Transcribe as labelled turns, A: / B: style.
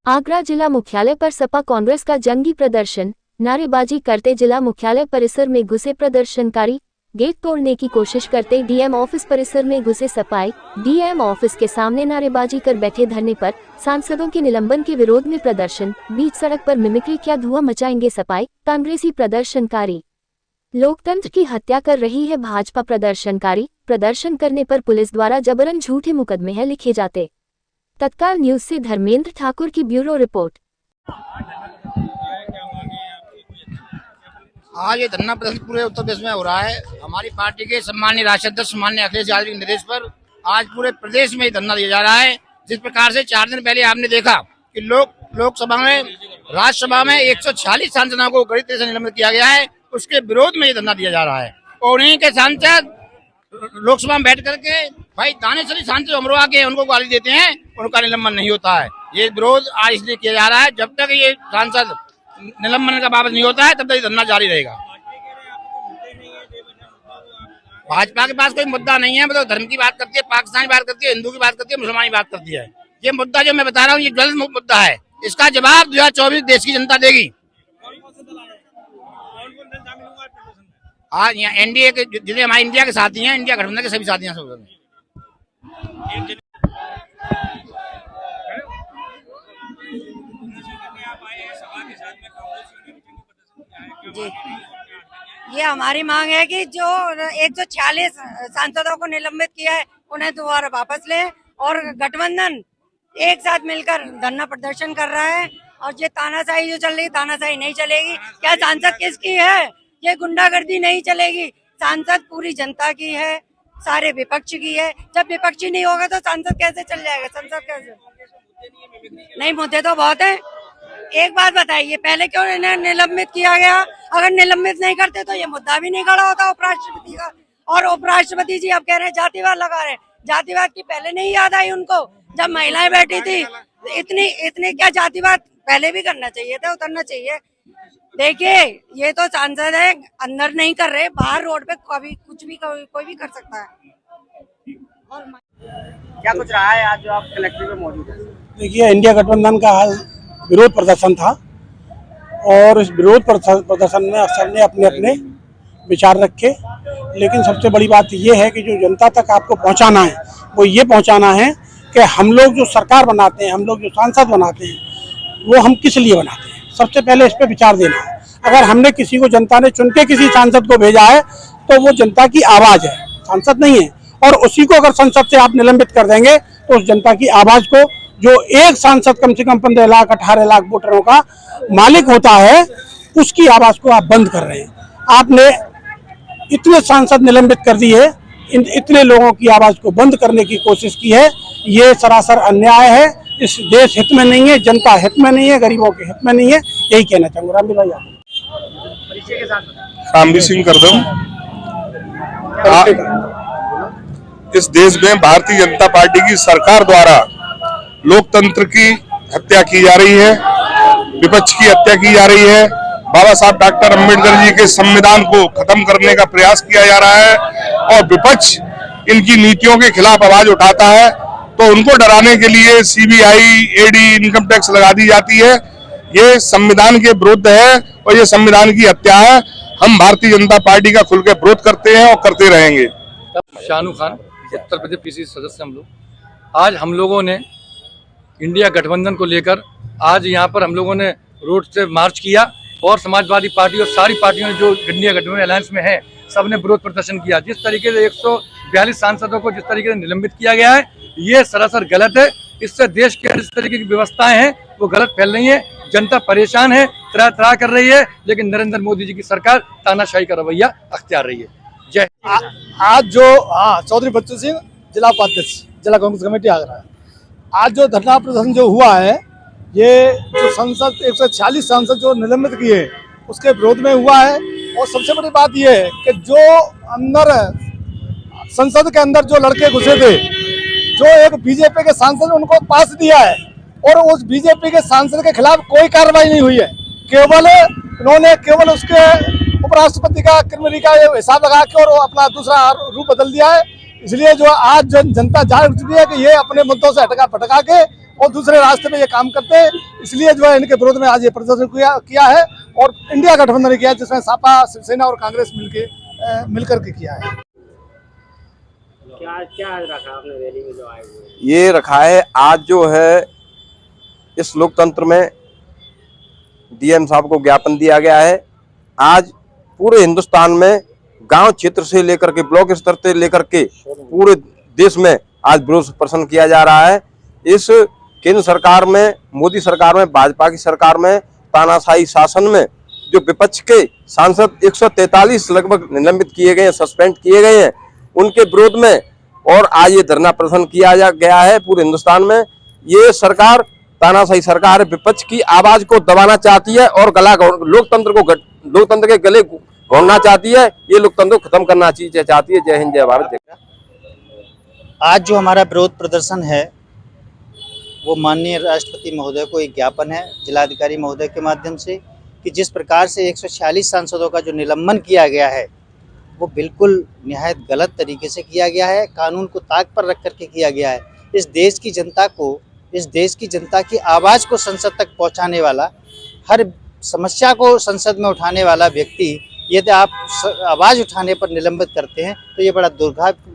A: आगरा जिला मुख्यालय पर सपा कांग्रेस का जंगी प्रदर्शन, नारेबाजी करते जिला मुख्यालय परिसर में घुसे प्रदर्शनकारी, गेट तोड़ने की कोशिश करते डीएम ऑफिस परिसर में घुसे सपाई, डीएम ऑफिस के सामने नारेबाजी कर बैठे धरने पर, सांसदों के निलंबन के विरोध में प्रदर्शन, बीच सड़क पर मिमिक्री क्या धुआं मचाएंगे सपाई, कांग्रेसी प्रदर्शनकारी। लोकतंत्र की हत्या कर रही है भाजपा प्रदर्शनकारी, प्रदर्शन करने पर पुलिस द्वारा जबरन झूठे मुकदमे हैं लिखे जाते। तत्काल न्यूज से धर्मेंद्र ठाकुर की ब्यूरो रिपोर्ट।
B: आज ये धरना प्रदर्शन पूरे उत्तर प्रदेश में हो रहा है। हमारी पार्टी के सम्मानीय राष्ट्रीय अध्यक्ष सम्मानीय अखिलेश यादव के निर्देश पर आज पूरे प्रदेश में धरना दिया जा रहा है। जिस प्रकार से 4 दिन पहले आपने देखा कि लोकसभा में, राज्यसभा में 146 सांसदों को गलत तरीके से निलंबित किया गया है, उसके विरोध में ये धरना दिया जा रहा है। और उन्हीं के सांसद लोकसभा में बैठ करके भाई दानेश्वरी सांसद अमरोहा के उनको गाली देते हैं, उनका निलंबन नहीं होता है। ये विरोध आज इसलिए किया जा रहा है, जब तक ये सांसद निलंबन का वापस नहीं होता है तब तक ये धरना जारी रहेगा। भाजपा के पास कोई मुद्दा नहीं है, मतलब धर्म की बात करती है, पाकिस्तान की बात करती है, हिंदू की बात करती है, मुसलमान की बात करती है। ये मुद्दा जो मैं बता रहा हूँ ये ज्वलंत मुद्दा है। इसका जवाब 2024 देश की जनता देगी। आज यहाँ एनडीए के जितने हमारे इंडिया के साथी हैं, इंडिया गठबंधन के सभी साथी हैं सब।
C: जी, ये हमारी मांग है कि जो 146 सांसदों को निलंबित किया है उन्हें दोबारा वापस ले, और गठबंधन एक साथ मिलकर धरना प्रदर्शन कर रहा है। और ये तानाशाही जो चल रही है, तानाशाही नहीं चलेगी। क्या सांसद किसकी है? ये गुंडागर्दी नहीं चलेगी। सांसद पूरी जनता की है, सारे विपक्ष की है। जब विपक्षी नहीं होगा तो सांसद कैसे चल जाएगा? संसद कैसे? नहीं, मुद्दे तो बहुत है। एक बात बताइए, पहले क्यों इन्हें निलंबित किया गया? अगर निलंबित नहीं करते तो ये मुद्दा भी नहीं खड़ा होता उपराष्ट्रपति का। और उपराष्ट्रपति जी अब कह रहे हैं जातिवाद लगा रहे हैं। जातिवाद की पहले नहीं याद आई उनको जब महिलाएं बैठी थी? इतनी क्या जातिवाद पहले भी करना चाहिए था, उतरना चाहिए। देखिए, ये तो सांसद है, अंदर नहीं कर रहे, बाहर रोड पे कभी कुछ भी कोई भी कर सकता है। और
D: क्या कुछ रहा है आज जो आप कलेक्ट्रेट में मौजूद है?
E: देखिए, इंडिया गठबंधन का आज विरोध प्रदर्शन था और इस विरोध प्रदर्शन में सबने अपने अपने विचार रखे, लेकिन सबसे बड़ी बात यह है कि जो जनता तक आपको पहुंचाना है वो ये पहुंचाना है कि हम लोग जो सरकार बनाते हैं, हम लोग जो सांसद बनाते हैं, वो हम किस लिए बनाते हैं। सबसे पहले इस पे विचार देना है। अगर हमने किसी को, जनता ने चुन के किसी सांसद को भेजा है तो वो जनता की आवाज़ है, सांसद नहीं है। और उसी को अगर संसद से आप निलंबित कर देंगे तो उस जनता की आवाज़ को, जो एक सांसद कम से कम 15 लाख 18 लाख वोटरों का मालिक होता है, उसकी आवाज़ को आप बंद कर रहे हैं। आपने इतने सांसद निलंबित कर दिए, इतने लोगों की आवाज़ को बंद करने की कोशिश की है। ये सरासर अन्याय है। इस देश हित में नहीं है, जनता हित में नहीं है, गरीबों के हित में नहीं है। यही कहना चाहूँगा। रामवीर भाई,
F: रामवीर सिंह करदम। इस देश में भारतीय जनता पार्टी की सरकार द्वारा लोकतंत्र की हत्या की जा रही है, विपक्ष की हत्या की जा रही है। बाबा साहब डॉक्टर अम्बेडकर जी के संविधान को खत्म करने का प्रयास किया जा रहा है और विपक्ष इनकी नीतियों के खिलाफ आवाज उठाता है तो उनको डराने के लिए सीबीआई, ईडी, इनकम टैक्स लगा दी जाती है। ये संविधान के विरुद्ध है और ये संविधान की हत्या है। हम भारतीय जनता पार्टी का खुल के विरोध करते हैं और करते रहेंगे।
G: शानू खान, उत्तर प्रदेश पीसीसी सदस्य हम लोग। आज हम लोगों ने इंडिया गठबंधन को लेकर आज यहाँ पर हम लोगों ने रोड से मार्च किया और समाजवादी पार्टी और सारी पार्टियों जो इंडिया गठबंधन अलायंस में है सबने विरोध प्रदर्शन किया। जिस तरीके से 142 सांसदों को जिस तरीके से निलंबित किया गया है, ये सरासर गलत है। इससे देश के जिस तरीके की व्यवस्थाएं हैं वो गलत फैल रही है। जनता परेशान है, त्राह त्राह कर रही है, लेकिन नरेंद्र मोदी जी की सरकार तानाशाही का रवैया अख्तियार रही है। जय।
E: आज जो चौधरी बच्चू सिंह, जिला उपाध्यक्ष, जिला कांग्रेस कमेटी आगरा, आज जो धरना प्रदर्शन जो हुआ है, ये जो संसद 146 सांसद जो निलंबित किए
H: उसके विरोध में हुआ है। और सबसे बड़ी बात यह है कि जो अंदर संसद के अंदर जो लड़के घुसे थे, जो एक बीजेपी के सांसद ने उनको पास दिया है और उस बीजेपी के सांसद के खिलाफ कोई कार्रवाई नहीं हुई है। केवल उसके उपराष्ट्रपति का क्रिमिनल का हिसाब लगा के और अपना दूसरा रूप बदल दिया है। इसलिए जो आज जनता जान चुकी है कि ये अपने मुद्दों से भटका के और दूसरे रास्ते में ये काम करते हैं। इसलिए जो है इनके विरोध में आज ये प्रदर्शन किया है और इंडिया गठबंधन किया है, जिसमें सपा, शिवसेना और कांग्रेस मिलकर के किया है।
D: क्या रखा आपने रैली में जो आए हुए?
I: ये रखा है आज जो है इस लोकतंत्र में डीएम साहब को ज्ञापन दिया गया है। आज पूरे हिंदुस्तान में गांव क्षेत्र से लेकर के ब्लॉक स्तर से लेकर के पूरे देश में आज विरोध प्रदर्शन किया जा रहा है। इस केंद्र सरकार में, मोदी सरकार में, भाजपा की सरकार में, तानाशाही शासन में जो विपक्ष के सांसद 143 लगभग निलंबित किए गए हैं, सस्पेंड किए गए हैं, उनके विरोध में और आज ये धरना प्रदर्शन किया गया है पूरे हिंदुस्तान में। ये सरकार तानाशाही सरकार विपक्ष की आवाज को दबाना चाहती है और लोकतंत्र के गले घोंटना चाहती है। ये लोकतंत्र को खत्म करना चाहती है। जय हिंद, जय भारत।
J: आज जो हमारा विरोध प्रदर्शन है वो माननीय राष्ट्रपति महोदय को एक ज्ञापन है जिलाधिकारी महोदय के माध्यम से कि जिस प्रकार से 146 सांसदों का जो निलंबन किया गया है वो बिल्कुल निहायत गलत तरीके से किया गया है, कानून को ताक पर रख करके किया गया है। इस देश की जनता की आवाज़ को संसद तक पहुंचाने वाला, हर समस्या को संसद में उठाने वाला व्यक्ति यदि आप आवाज़ उठाने पर निलंबित करते हैं तो ये बड़ा दुर्भाग्य